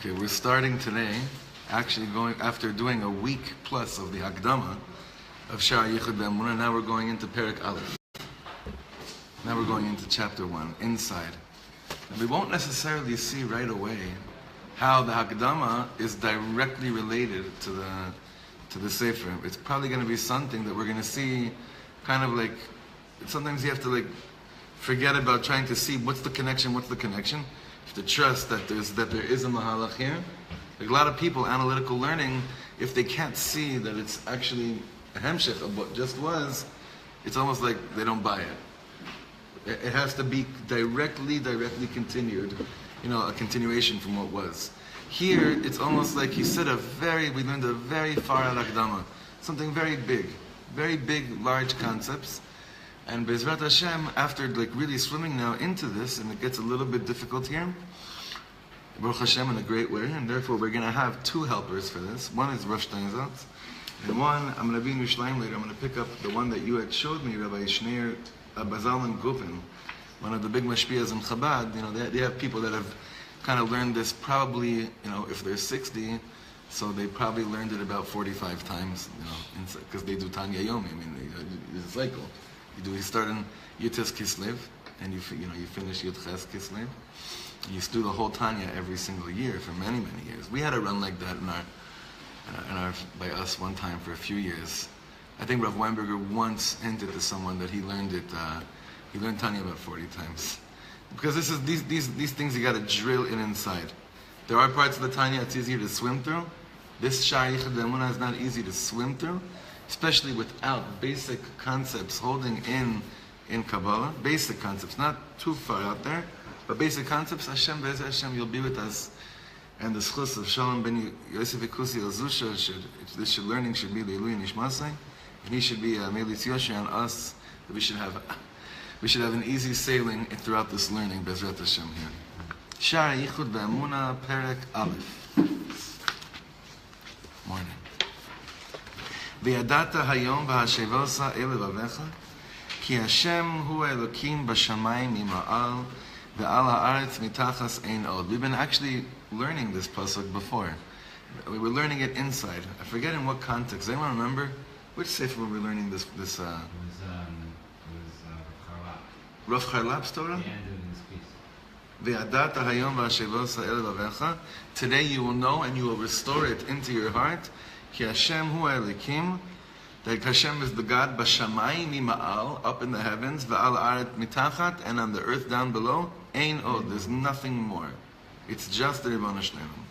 Okay, we're starting today, actually going after doing a week plus of the Hakdama of Sha'ar Hayichud VeHa'emuna. Now we're going into Perek Aleph. Now we're going into chapter 1, inside. And we won't necessarily see right away how the Hakdama is directly related to the Sefer. It's probably going to be something that we're going to see kind of like, sometimes you have to like forget about trying to see what's the connection. You have to trust that there is a mahalach here. Like a lot of people, analytical learning, if they can't see that it's actually a hemshech of what just was, it's almost like they don't buy it. It has to be directly continued, a continuation from what was. Here, it's almost like he said we learned a very far al Hakdama, something very big, large concepts. And Bezrat Hashem, after like really swimming now into this, and it gets a little bit difficult here, Baruch Hashem in a great way, and therefore we're going to have two helpers for this. One is Rosh Steinzat, and one, I'm going to be in Yerushalayim later, I'm going to pick up the one that you had showed me, Rabbi Shneir Bazal and Gupin, one of the big mashpiyas in Chabad. They have people that have kind of learned this probably, if they're 60, so they probably learned it about 45 times, because they do Tanya Yomi. I mean, it's a cycle. You start in Yutes Kislev, and you finish Yutches Kislev. You do the whole Tanya every single year for many years. We had a run like that by us one time for a few years. I think Rav Weinberger once hinted to someone that he learned it. He learned Tanya about 40 times, because these things you got to drill in inside. There are parts of the Tanya it's easier to swim through. This Sha'ar Hayichud VeHa'emuna is not easy to swim through, especially without basic concepts holding in Kabbalah. Basic concepts, not too far out there, but basic concepts. Hashem, Be'ez Hashem, you'll be with us. And the schus of Shalom ben Yosef Ikusi al-Zusha, this learning should be Leilui Nishmasai, and he should be Melis Yosha and us. That we should have an easy sailing throughout this learning, Bezrat Hashem here. Sha'ar Hayichud VeHa'emuna, Perek Aleph. Morning. וידעת היום והשבוsa אל לבביך כי השם הוא האלוקים בשמיים ממעל ועל הארץ מתחת אין עוד. We've been actually learning this pasuk before. We were learning it inside. I forget in what context. Does anyone remember which sefer were we learning this? It was Rav Charlap's Torah? וידעת היום והשבוsa אל לבביך. Today you will know and you will restore it into your heart. Ki Hashem hu ha'elikim, that Hashem is the God b'shamayim mima'al, up in the heavens, v'al ha'aretz mitachat, and on the earth down below, ein od, there's nothing more. It's just the Ribono Shel Olam.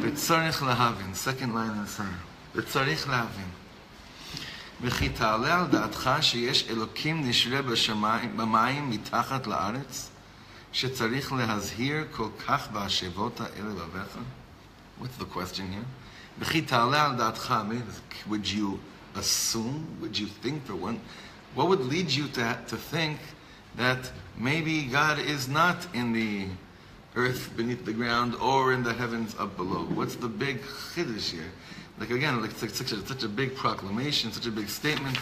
V'tzarich lahavin, second line in the center. V'tzarich lahavin. V'chi ta'aleh al da'atcha sheyesh elokim nishre b'mayim mitachat la'aretz, shetzarich lehazhir kol kach ba'ashevota el levavecha. What's the question here? Would you assume, would you think for one, what would lead you to think that maybe God is not in the earth beneath the ground or in the heavens up below? What's the big chiddush here? Like again, like such a big proclamation, such a big statement.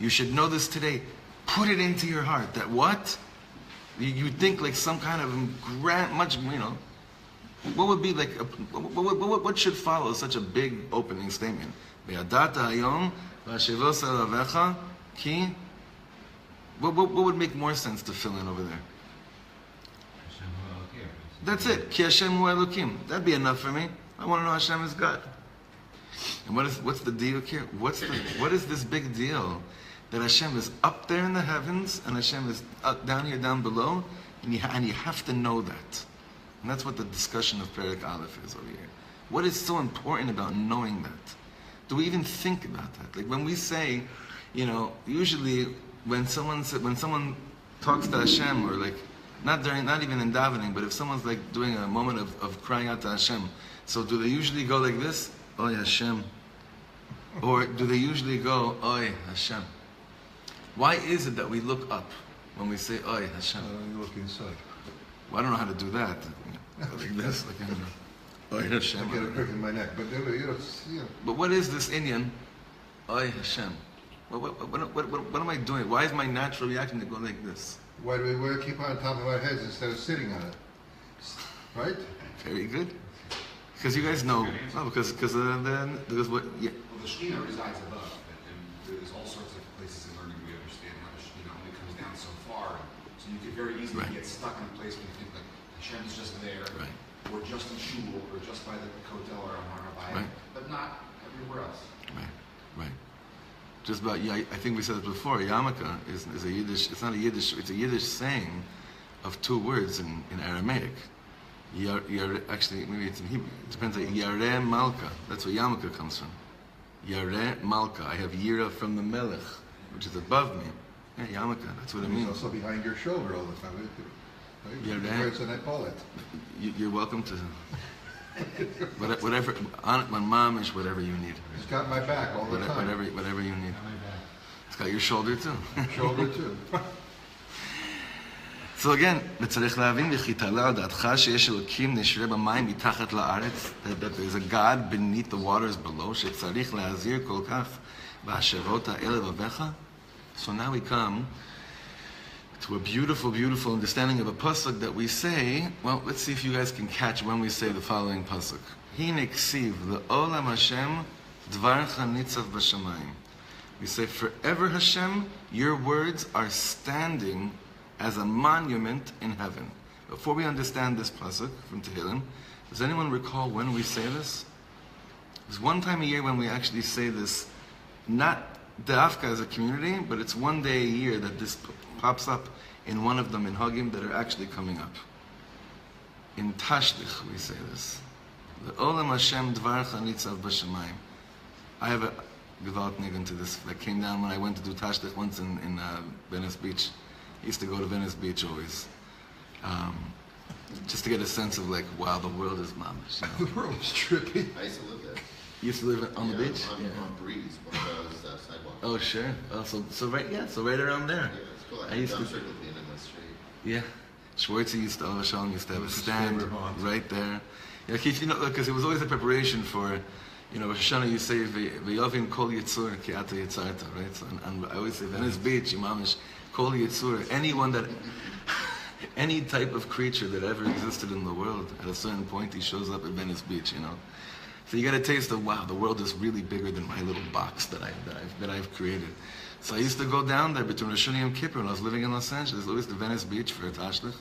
You should know this today. Put it into your heart that what? You think like some kind of grand, what would be like? What should follow such a big opening statement? What would make more sense to fill in over there? That's it. Ki Hashem hu Elokim. That'd be enough for me. I want to know Hashem is God. And what's the deal here? What is this big deal that Hashem is up there in the heavens and Hashem is down here, down below, and you have to know that. And that's what the discussion of Perek Aleph is over here. What is so important about knowing that? Do we even think about that? Like when we say, usually when someone talks to Hashem, or like not even in davening, but if someone's like doing a moment of crying out to Hashem, so do they usually go like this, Oy Hashem, or do they usually go Oy Hashem? Why is it that we look up when we say Oy Hashem? You look inside. Well, I don't know how to do that. Like this, like Oy Hashem. I get a prick in my neck, but you don't see it. But what is this Indian? Oy Hashem. What am I doing? Why is my natural reaction to go like this? Why do we wear a kippah on top of our heads instead of sitting on it? Right? Very good. Because you guys know, because what? Yeah. Well, the Shekhinah resides above, and there's all sorts of places in learning we understand how the Shekhinah only comes down so far. So you could very easily get stuck in a place where you think like Hashem's just there, or just in Shul, or just by the Kotel or Rabbi, but not everywhere else. Right. Just about, I think we said it before, Yarmulke is a Yiddish, it's not a Yiddish, it's a Yiddish saying of two words in Aramaic. Actually, maybe it's in Hebrew. It depends on Yareh Malka. That's where Yarmulke comes from. Yareh Malka. I have Yira from the Melech, which is above me. Yeah, Yarmulke. That's what it means. It's also behind your shoulder all the time. Right? Yareh. And I call it. You're welcome to whatever. My mom is whatever you need. It's got my back all the time. Whatever you need. It's got your shoulder too. Shoulder too. So again, צריך להבין וכתעלה על דעתך שיש אלוקים נשרה במים מתחת לארץ, that there's a God beneath the waters below, שצריך להזהיר כל כך בהשבות האלה לבביך. So now we come to a beautiful, beautiful understanding of a pasuk that we say. Well, let's see if you guys can catch when we say the following pasuk. Hine ksiv le'olam Hashem dvarcha nitzav b'shamayim. We say, forever Hashem, your words are standing as a monument in heaven. Before we understand this pasuk from Tehillim, does anyone recall when we say this? There's one time a year when we actually say this, not Da'afka as a community, but it's one day a year that this pops up in one of the minhagim that are actually coming up. In Tashlich we say this. Le'olam Hashem dvarcha nitzav b'shamayim. I have a gewaltnig into this that came down when I went to do Tashlich once in Venice Beach. I used to go to Venice Beach always, just to get a sense of like, wow, the world is mamish. The world is trippy. I used to live there. You used to live on the beach? On Breeze, because that sidewalk. Oh, sure. Oh, so right around there. Yeah, it's cool. I used to. Dumpster at the end of the street. Yeah, Schwartzy used to have a stand right there. Yeah, Keith, because it was always a preparation for, Rosh Hashanah. You say v'yovin kol yitzur ki ata yitzarta, right? So, and I always say Venice Beach, Imamish. Kol Yitzur, any type of creature that ever existed in the world, at a certain point he shows up at Venice Beach, So you get a taste of, wow, the world is really bigger than my little box that I've created. So I used to go down there between Rosh Hashanah and Kippur when I was living in Los Angeles, always to Venice Beach for a tashlich.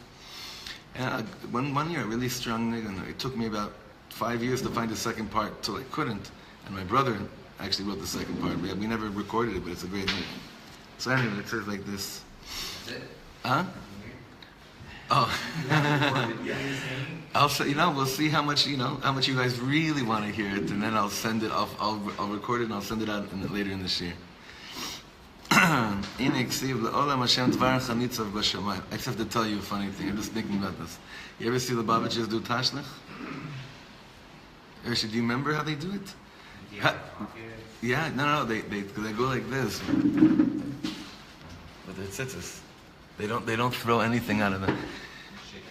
And one year I really strung it, and it took me about 5 years to find the second part till I couldn't. And my brother actually wrote the second part. We never recorded it, but it's a great movie. So anyway, it says like this. That's it? Huh? Oh. I'll say, we'll see how much you guys really want to hear it, and then I'll send it off. I'll record it and I'll send it out later in this year. I just have to tell you a funny thing. I'm just thinking about this. You ever see the Babbages do tashlich? Do you remember how they do it? Yeah, no, they go like this. With their tzitzis. They don't throw anything out of them.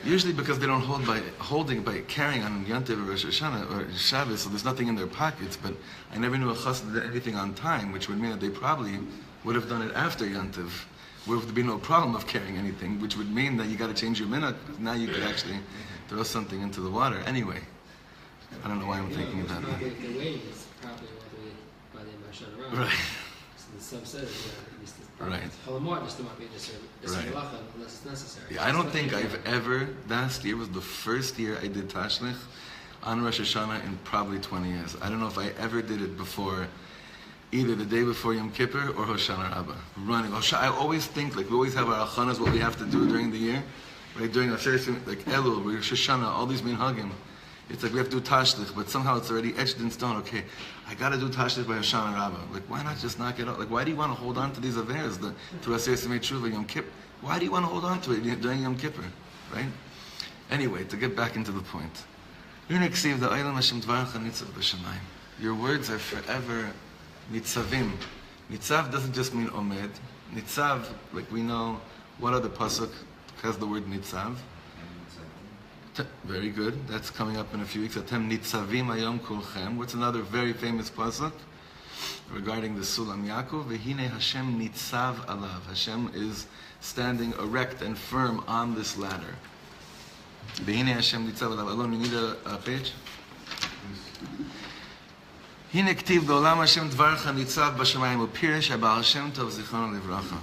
Usually because they don't holding by carrying on Yantiv or Rosh Hashanah or Shabbos, so there's nothing in their pockets. But I never knew a chassid that did anything on time, which would mean that they probably would have done it after Yantiv. There would be no problem of carrying anything, which would mean that you got to change your minhag. Now you could actually throw something into the water. Anyway, I don't know why I'm thinking about that. The wave is probably all the way by the Mashal around. Right. So the sub says Right. Halamar just might be unless it's necessary. Yeah, I don't think I've ever. Last year was the first year I did tashlich on Rosh Hashanah in probably 20 years. I don't know if I ever did it before, either the day before Yom Kippur or Hoshana Rabbah. Running. I always think we always have our achanas, what we have to do during the year, right? During our serious like Elul, Rosh Hashanah, all these minhagim. It's like we have to do tashlich, but somehow it's already etched in stone. Okay, I got to do tashlich by Hoshana Rabbah. Why not just knock it out? Why do you want to hold on to these averes through Aseret Simei Tshuva Yom Kippur? Why do you want to hold on to it during Yom Kippur, right? Anyway, to get back into the point, your words are forever nitzavim. Nitzav doesn't just mean omed. Nitzav, like we know, what other pasuk has the word nitzav? Very good. That's coming up in a few weeks. Atem nitzavim ayom kulchem. What's another very famous pasuk? regarding the Sulam Yaakov. Vehine Hashem nitzav alav. Hashem is standing erect and firm on this ladder. Vehine Hashem nitzav alav. Alon, you need a page? Hine ktiv b'olam Hashem dvarcha nitzav b'shamayim u'piresh ha'ba'al Hashem tov zichrono livracha.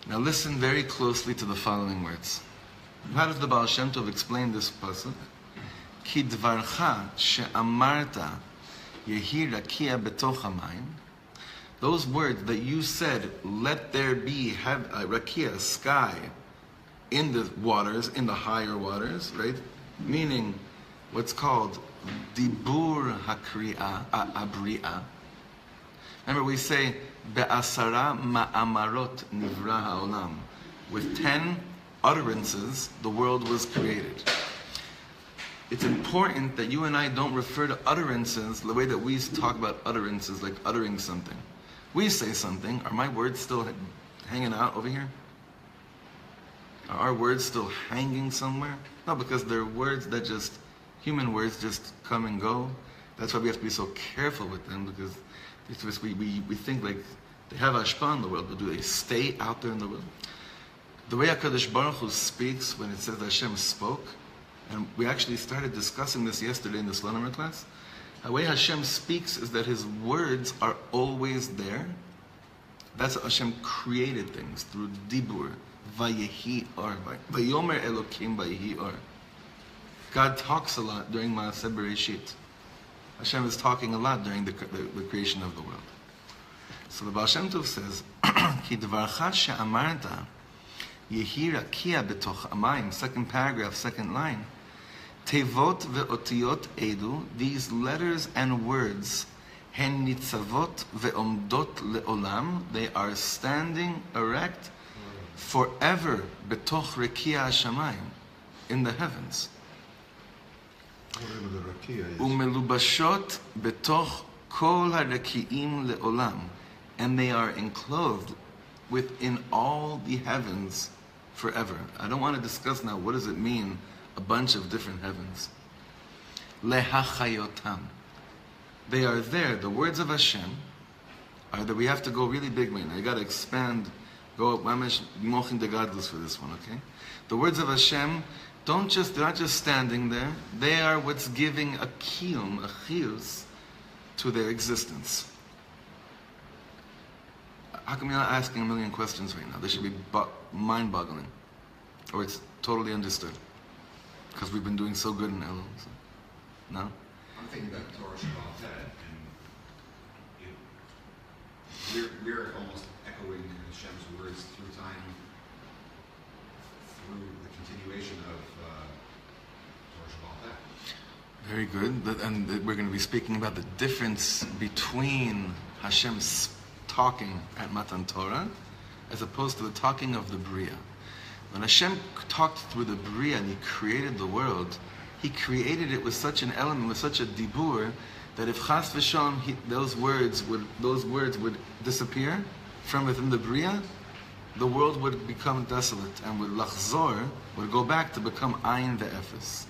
Now listen very closely to the following words. How does the Baal Shem Tov explain this pasuk? Ki dvarcha she'amarta yehi rakia betoch hamayim. Those words that you said, let there be rakia, sky, in the waters, in the higher waters, right? Meaning what's called dibur hakri'a, abri'a. Remember we say, be'asara ma'amarot nivra ha'olam. With 10 utterances, the world was created. It's important that you and I don't refer to utterances the way that we talk about utterances, like uttering something. We say something, are my words still hanging out over here? Are our words still hanging somewhere? No, because they're words that just, human words just come and go. That's why we have to be so careful with them, because we think like they have ashpa in the world, but do they stay out there in the world? The way HaKadosh Baruch Hu speaks, when it says Hashem spoke, and we actually started discussing this yesterday in the Slonimer class, the way Hashem speaks is that His words are always there. That's how Hashem created things, through Dibur, Vayehi Or, Vayomer Elokim Vayehi Or. God talks a lot during Maaseh Bereshit. Hashem is talking a lot during the creation of the world. So the Baal Shem Tov says, Ki dvarcha she'amarta yehi rakia betoch hamayim, second paragraph, second line. Tevot ve'otiyot edu, these letters and words, hen nitzavot ve'omdot le'olam, they are standing erect forever betoch rekia hashamayim, in the heavens. Whatever the rakia is. Umelubashot betoch kol harakiim le'olam, and they are enclosed within all the heavens forever. I don't want to discuss now what does it mean, a bunch of different heavens. Lehachayotam. They are there. The words of Hashem are that we have to go really big right now. You got to expand. Go mamish mochin de gadlus for this one, okay? The words of Hashem they're not just standing there. They are what's giving a kiyum, a chiyus, to their existence. How come you're not asking a million questions right now? They should be mind-boggling. Or it's totally understood. Because we've been doing so good in Elul. So. No? I'm thinking about Torah Shabbat and we're almost echoing Hashem's words through time, through the continuation of Torah Shabbat. Very good. And we're going to be speaking about the difference between Hashem's talking at Matan Torah as opposed to the talking of the Bria. When Hashem talked through the Bria and He created the world, He created it with such an element, with such a dibur, that if chas v'shalom those words would disappear from within the Bria, the world would become desolate and would lachzor, would go back to become ayin ve'efes.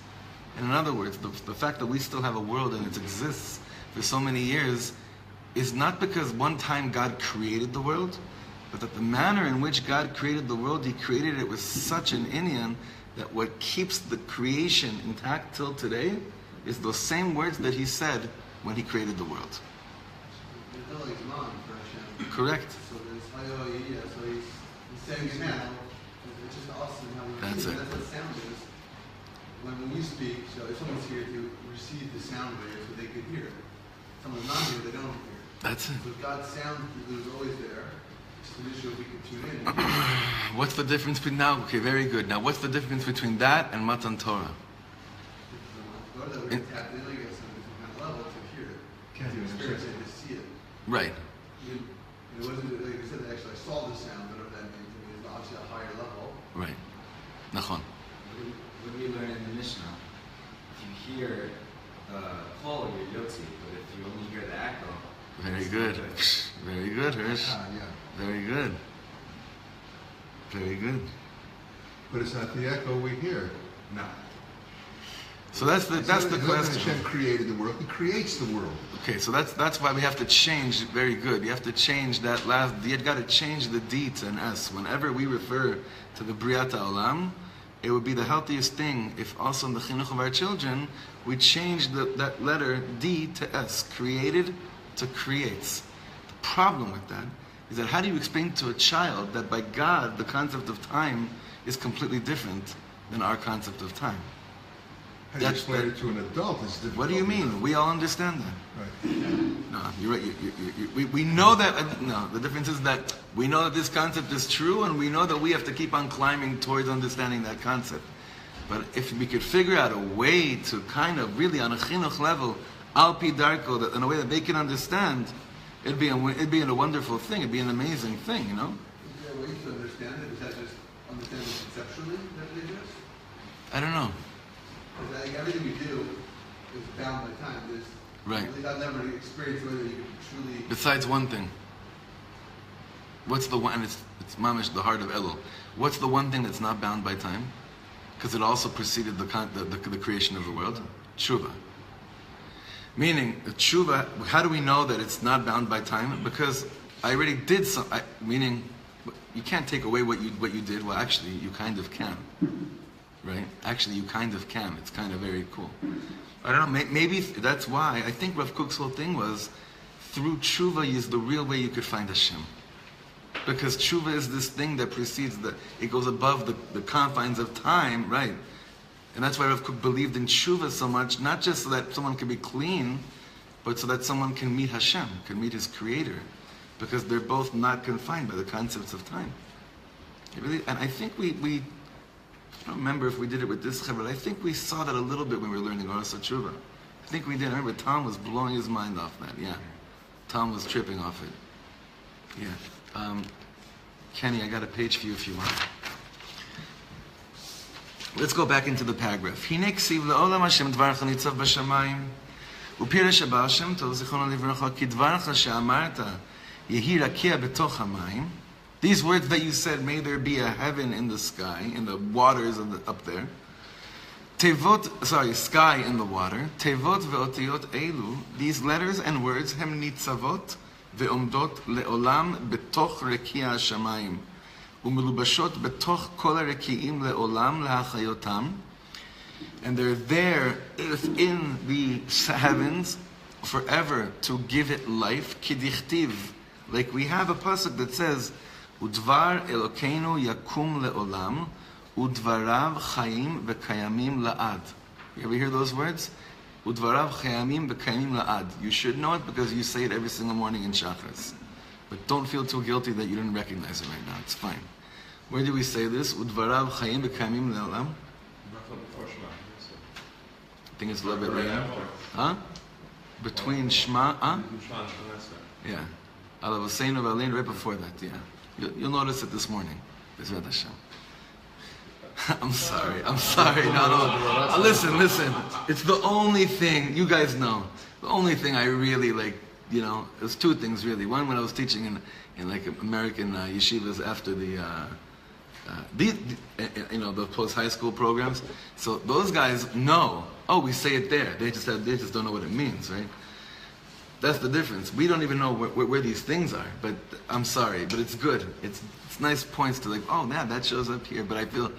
And in other words, the fact that we still have a world and it exists for so many years is not because one time God created the world, but that the manner in which God created the world, He created it with such an inyan that what keeps the creation intact till today is those same words that He said when He created the world. Correct. So there's so he's saying it now. It's just awesome how we That's it. That's what sound is. When you speak, so if someone's here to receive the sound waves, so they could hear it. Someone's not here, they don't hear it. That's it. So God's sound is always there. It's an issue if we can tune in. What's the difference between now? Okay, very good. Now, what's the difference between that and Matan Torah? Go to that, we can tap in, I guess, on a different kind of level to hear it. To experience it, to see it. Right. It wasn't, like I said, actually I saw the sound, whatever that means. I mean, it's obviously a higher level. Right. Nachon. When we learn in the Mishnah, if you hear the call, you're yotzi, but if you only hear the echo, Very good. Very good, Hirsch. Yeah. Very good. Very good. But it's not the echo we hear. no. So that's the question. Hashem created the world. He creates the world. Okay, so that's why we have to change. Very good. You have to change that last. You got to change the D to an S. Whenever we refer to the Briat HaOlam, it would be the healthiest thing if also in the chinuch of our children we change that letter D to S. Created to creates. The problem with that is that how do you explain to a child that by God the concept of time is completely different than our concept of time? How do you explain it to an adult? It's difficult. What do you mean? We all understand that. Right. No, you're right. We know that. No, the difference is that we know that this concept is true, and we know that we have to keep on climbing towards understanding that concept. But if we could figure out a way to kind of really on a chinuch level, al pi darko, that in a way that they can understand, it'd be a wonderful thing. It'd be an amazing thing, you know. Is there a way to understand it? Is that just understand it conceptually that it exists? I don't know. Because everything we do is bound by time. There's, Right. At least I've never experienced whether you can truly. Besides one thing. What's the one? It's mamish, the heart of Elul. What's the one thing that's not bound by time? Because it also preceded the creation of the world. Tshuva. Meaning, tshuva. How do we know that it's not bound by time? Because I already did some. Meaning, you can't take away what you did. Well, actually, you kind of can. Right? Actually, you kind of can. It's kind of very cool. I don't know. Maybe that's why I think Rav Kook's whole thing was through tshuva is the real way you could find Hashem. Because tshuva is this thing that precedes it goes above the confines of time, right? And that's why Rav Kook believed in tshuva so much, not just so that someone can be clean, but so that someone can meet Hashem, can meet his creator. Because they're both not confined by the concepts of time. And I think we I don't remember if we did it with this but I think we saw that a little bit when we were learning Orasa Tshuva. I think we did. I remember Tom was blowing his mind off that, yeah. Tom was tripping off it. Yeah. Kenny, I got a page for you if you want. Let's go back into the paragraph. Hine ksiv le'olam Hashem dvarcha nitzav b'shamayim u'piresh haba Hashem tov zichrono livracha ki dvarcha she'amarta yehi rakia betoch hamayim. These words that you said, may there be a heaven in the sky, in the waters up there. Sky in the water. Tevot ve'otiyot elu. These letters and words, hem nitzavot ve'omdot le'olam betoch rekia hashamayim. U'melubashot betoch kol harekiim le'olam le'achayotam. And they're there within the heavens forever to give it life. Kidichtiv. Like we have a pasuk that says, Udvar Elokeinu yakum le'olam, udvarav chayim v'kayamim la'ad. You ever hear those words? Udvarav chayamim v'kayamim la'ad. You should know it because you say it every single morning in Shachas. But don't feel too guilty that you didn't recognize it right now. It's fine. Where do we say this? Udvarav chayim v'kayamim le'olam? I think it's a little bit later. Huh? Between Shema, Yeah. Alav Hussein of Alain right before that, yeah. You'll notice it this morning. Bezrat Hashem. I'm sorry. No. Listen. It's the only thing, you guys know, the only thing I really like, there's two things really. One, when I was teaching in like American yeshivas after the post-high school programs. So those guys know, we say it there. They just don't know what it means, right? That's the difference. We don't even know where these things are. But I'm sorry, but it's good. It's nice points to like, that shows up here. But I feel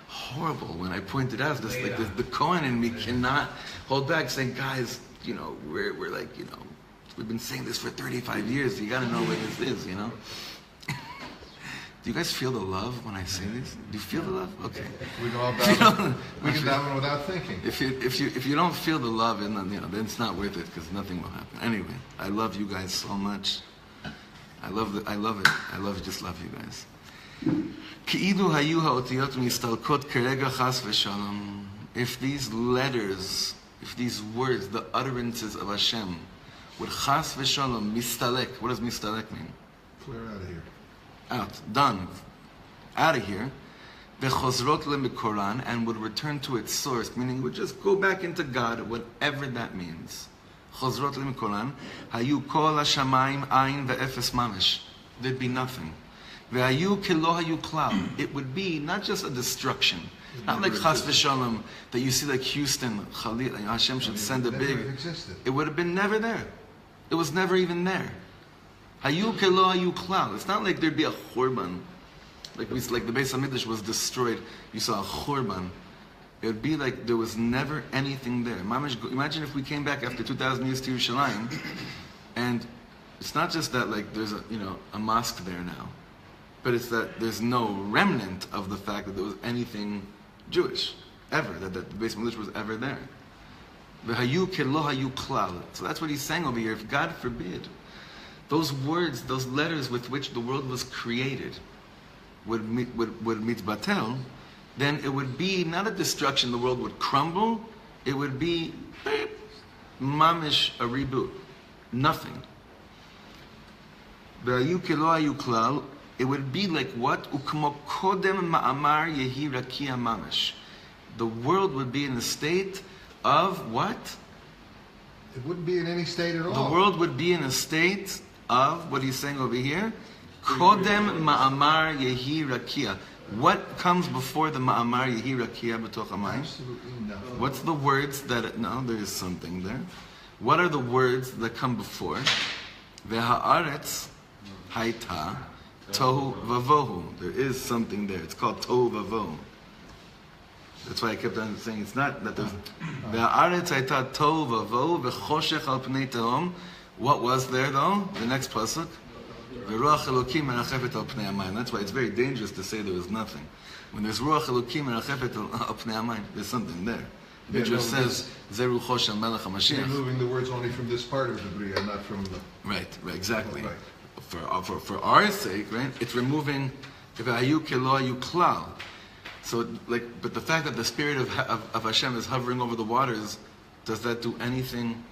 horrible when I point it out. Just like the Kohen in me cannot hold back, saying, guys, we're like, we've been saying this for 35 years. You got to know what this is, Do you guys feel the love when I say this? Do you feel the love? Okay. We know about we can that one without thinking. If you don't feel the love, then it's not worth it because nothing will happen. Anyway, I love you guys so much. I love it. I just love you guys. If these letters, if these words, the utterances of Hashem, would chas v'shalom mistalek. What does mistalek mean? Clear out of here. Out, done, out of here, v'chozrot lemikoran, and would return to its source, meaning would just go back into God, whatever that means. Chozrot lemikoran, hayu kol hashamayim ayin ve'efes mamish. There'd be nothing. Ve'hayu kelo hayu klal. It would be not just a destruction, not like chas v'shalom that you see like Houston, Khalil, Hashem should send a big. It would have been never there. It was never even there. Hayu kelo hayu klal. It's not like there'd be a churban, like the Beis Hamikdash was destroyed. You saw a churban. It would be like there was never anything there. Imagine if we came back after 2,000 years to Yerushalayim, and it's not just that like there's a mosque there now, but it's that there's no remnant of the fact that there was anything Jewish ever, that the Beis Hamikdash was ever there. V'hayu kelo hayu klal. So that's what he's saying over here. If God forbid, those words, those letters with which the world was created would mitbatel, then it would be not a destruction, the world would crumble, it would be mamish, a reboot. Nothing. It would be like what? Ukmo kodem ma'amar yehi rakia mamish. The world would be in a state of what? It wouldn't be in any state at all. The world would be in a state of what he's saying over here. Kodem ma'amar yehi rakia. What comes before the ma'amar yehi rakia b'toch hamayim? Absolutely nothing. What's the words that? No, there is something there. What are the words that come before? VeHa'aretz Haita tohu vavohu. There is something there. It's called tohu vavohu. That's why I kept on saying it's not that there's VeHa'aretz Haita tohu vavohu v'choshech al pnei tehom. What was there though? The next pasuk. Ruach Elokim merachefet al pnei hamayim. That's why it's very dangerous to say there was nothing. When there's Ruach Elokim merachefet al pnei hamayim, there's something there. The Midrash says Zeru Chosh al Melech HaMashiach. Removing the words only from this part of the Bria, not from the. Right, exactly. Right. For our sake, right? It's removing Ve'hayu kelo hayu klal. So but the fact that the spirit of Hashem is hovering over the waters, does that do anything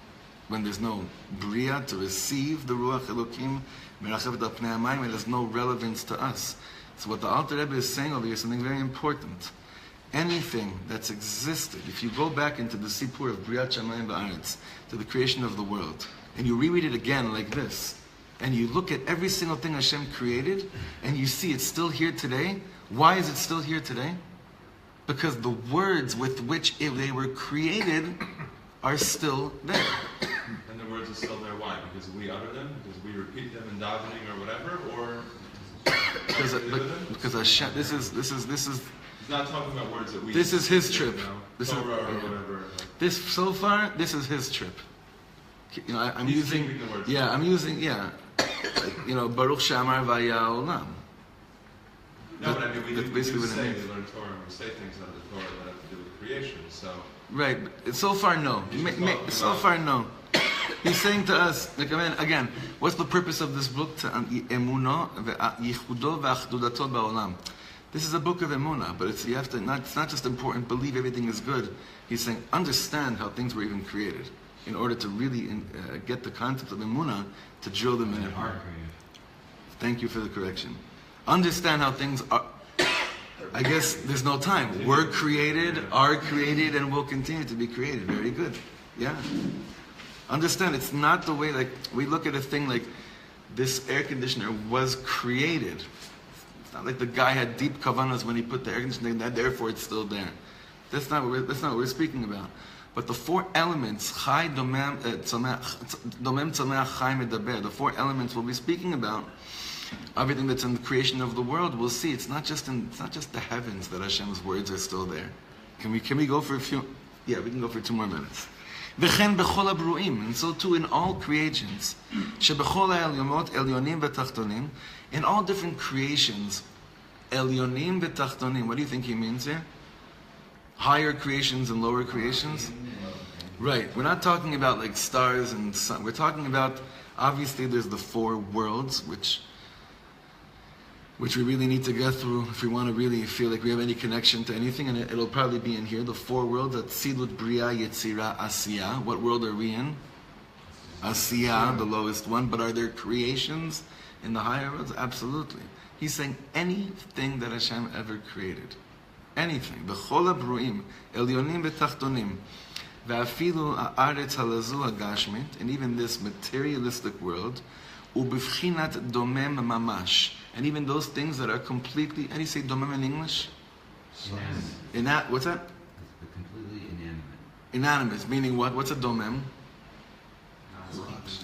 when there's no Bria to receive the Ruach Elokim? It has no relevance to us. So what the Alter Rebbe is saying over here is something very important. Anything that's existed, if you go back into the Sipur of Briat Shamayim V'Aretz, to the creation of the world, and you reread it again like this, and you look at every single thing Hashem created, and you see it's still here today. Why is it still here today? Because the words with which they were created are still there. And the words are still there. Why? Because we utter them? Because we repeat them in davening or whatever? Or because Hashem, this is. He's not talking about words that we. This is his trip. This is or whatever. This so far. This is his trip. I'm He's using. keeping the words. Yeah, I'm using. Yeah, Baruch Sha'ar Hayichud. No, but I mean, we That's do basically what it say, means. we learn Torah and we say things out of the Torah that have to do with creation, so... Right. So far, no. So far, no. He's saying to us, again, what's the purpose of this book? VeHa'emuna, Yichudo ve'achdudato ba'olam. This is a book of Emuna, but it's not just important, believe everything is good. He's saying, understand how things were even created in order to really get the concept of Emuna, to drill them in your heart. Thank you for the correction. Understand how things are. I guess there's no time. Were created, are created, and will continue to be created. Very good. Yeah. Understand, it's not the way, like, we look at a thing like this air conditioner was created. It's not like the guy had deep kavanas when he put the air conditioner in there, therefore it's still there. That's not what we're speaking about. But the four elements, chai, domem, tzomeach, chai, medaber, the four elements we'll be speaking about, everything that's in the creation of the world, we'll see it's not just the heavens that Hashem's words are still there. Can we go for a few? Yeah, we can go for 2 more minutes. V'chen b'chol habruim, and so too in all creations. Sheb'chol ha'elyonot elyonim v'tachtonim, in all different creations, elyonim v'tachtonim. What do you think he means here? Higher creations and lower creations? Right. We're not talking about like stars and sun. We're talking about, obviously there's the 4 worlds, which we really need to get through if we want to really feel like we have any connection to anything, and it'll probably be in here. The 4 worlds, at Tzilut, Bria, Yetzira, Asiya. What world are we in? Asiya, the lowest one. But are there creations in the higher worlds? Absolutely. He's saying anything that Hashem ever created. Anything. B'chol habruim, elyonim v'tachtonim, ve'afilu ha'aretz halazu ha'gashmit, and even this materialistic world, u'b'vchinat domem mamash, And even those things that are completely, how do you say domem in English? Inanimate. What's that? It's completely inanimate. Inanimate, meaning what? What's a domem?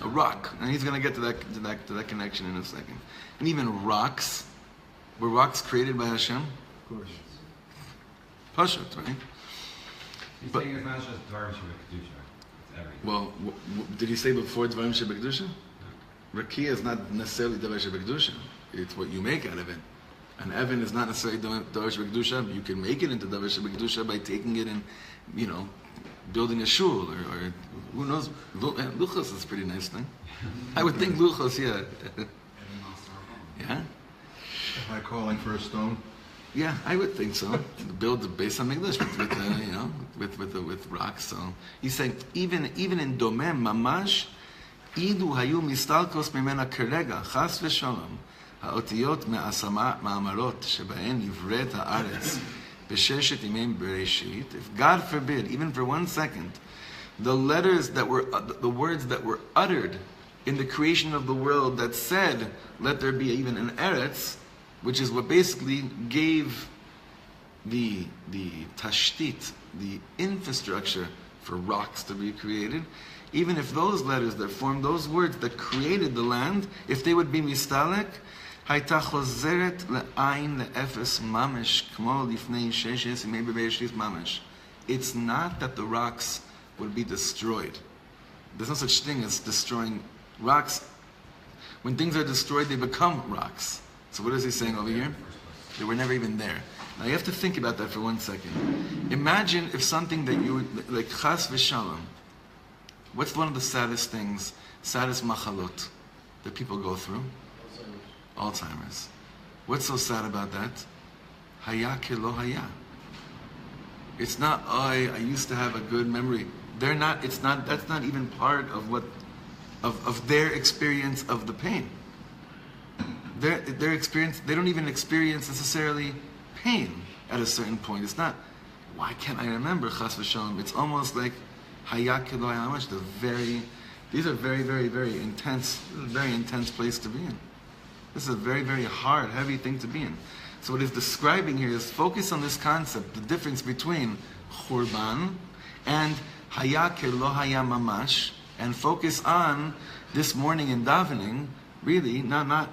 A rock. And he's going to get to that connection in a second. And even rocks, were rocks created by Hashem? Of course. Pashut, right? He's But- saying it's not just Dvarim Shebekdusha. It's everything. Well, did he say before Dvarim Shebekdusha? Rakia is not necessarily Dvarim Shebekdusha. It's what you make out of it. An Evan is not necessarily Dvarim Shebekdusha. You can make it into Dvarim Shebekdusha by taking it and, building a shul, or who knows. Luchos is a pretty nice thing. I would think Luchos, yeah. Yeah? Am I calling for a stone? Yeah, I would think so. Build the base on English with rocks. So he's saying even in domem mamash, idu hayu mistalkos mimena kerega chas v'shalom haotiyot ma'amarot shebahen nivret haaretz b'sheshet imim bereshit. If God forbid, even for 1 second, the words that were uttered in the creation of the world that said, "Let there be even an eretz," which is what basically gave the tashtit, the infrastructure for rocks to be created. Even if those letters that formed those words that created the land, if they would be mistalek, hayta chozeret le'ayin le'efes mamish kmo lifnei sheshes imei b'beishis mamish. It's not that the rocks would be destroyed. There's no such thing as destroying rocks. When things are destroyed, they become rocks. So what is he saying over here? They were never even there. Now you have to think about that for 1 second. Imagine if something that you would, like chas v'shalom, what's one of the saddest things, saddest machalot that people go through? Alzheimer's. What's so sad about that? Haya ke lo haya. It's not, I used to have a good memory. That's not even part of of their experience of the pain. Their experience, they don't even experience necessarily pain at a certain point. It's not, why can't I remember chas v'shalom? It's almost like haya ke lo haya. These are very, very, very intense, very intense place to be in. This is a very, very hard, heavy thing to be in. So what he's describing here is focus on this concept, the difference between churban and haya ke lo haya mamash, and focus on this morning in davening, really, not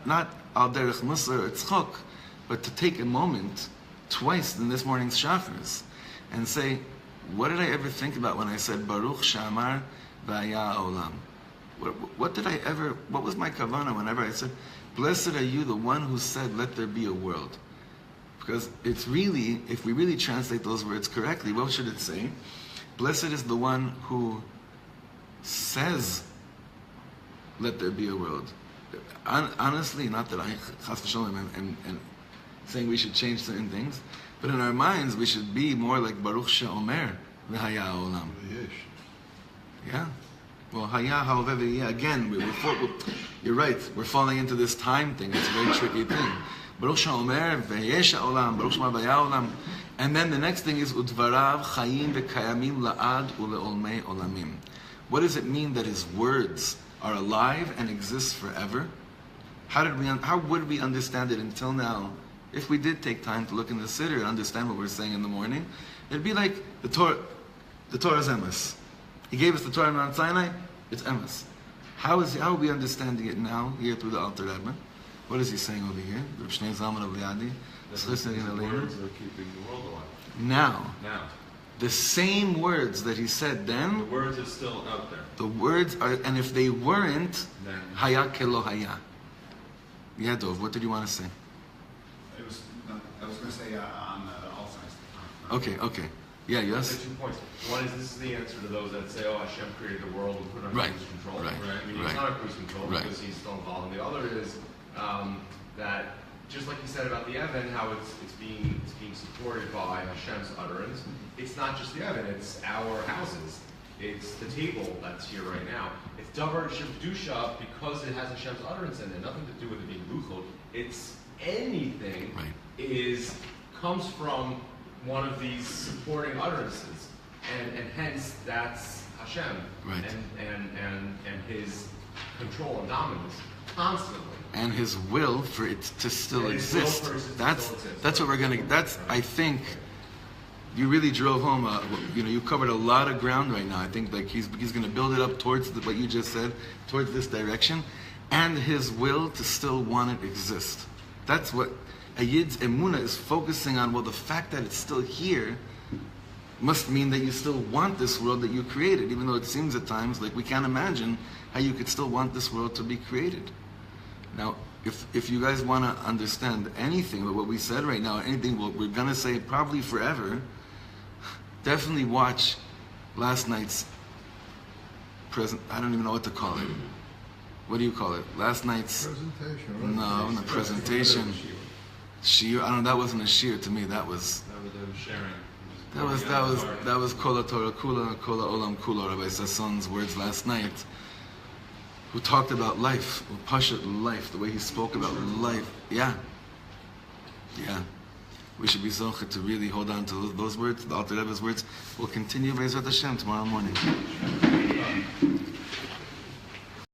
al derech musar or tzchok, but to take a moment twice in this morning's shafars and say, what did I ever think about when I said Baruch Shamar V'Haya Olam? What was my kavana whenever I said, blessed are you, the one who said, let there be a world? Because it's really, if we really translate those words correctly, what should it say? Blessed is the one who says, let there be a world. Honestly, not that I, chas v'shalom, and saying we should change certain things, but in our minds we should be more like Baruch She'omer V'Haya Olam. Yeah. Well, Haya, however, again, you're right, we're falling into this time thing. It's a very tricky thing. Baruch She'omer V'Yesh Olam, Baruch She'omer V'Haya Olam. And then the next thing is Udvarav Chayim V'Kayamim La'ad Ule'olmei Olamim. What does it mean that his words are alive and exist forever? How would we understand it until now? If we did take time to look in the Siddur and understand what we're saying in the morning, it'd be like the Torah is emes. He gave us the Torah on Mount Sinai, it's emes. How are we understanding it now, here through the Alter Rebbe? What is he saying over here? Reb Shnei Zalman of Liadi. The words are keeping the world alive. Now, Now, the same words that he said the then, words are still out there. the words are, and if they weren't, Then Haya ke lo haya. Yeah, Dov, what did you want to say? I was going to say on Alzheimer's. Okay. Yeah, I'll yes? say 2 points. One is this is the answer to those that say, oh, Hashem created the world and put it under Right, cruise control. right, I mean, right. it's not a cruise control Right. because he's still involved. And the other is that, just like you said about the Evan, how it's being supported by Hashem's utterance, it's not just the Evan, it's our houses. It's the table that's here right now. It's Davar Shivdusha because it has Hashem's utterance in it, nothing to do with it being Luchot. It's anything Right. comes from one of these supporting utterances, and hence that's Hashem Right. and his control and dominance constantly. and His will for it to still And His will exist. for it to still That's exist. what we're gonna. That's, I think. You really drove home. You covered a lot of ground right now. I think like he's going to build it up towards what you just said, towards this direction, and His will to still want it exist. That's what a Yid's emuna is focusing on. Well, the fact that it's still here must mean that you still want this world that you created, even though it seems at times like we can't imagine how you could still want this world to be created. Now, if you guys want to understand anything about what we said right now, anything we're going to say probably forever, definitely watch last night's I don't even know what to call it. What do you call it? Last night's Presentation, right? no, not presentation. Shiur. I don't know. That wasn't a shiur to me. That was Kol Torah Kula, Kol Olam Kula, Rabbi Sasson's words last night. Who talked about life, who pashat life, the way he spoke about life. Yeah. We should be zocheh to really hold on to those words, the Alter Rebbe's words. We'll continue Be'ezrat Hashem tomorrow morning.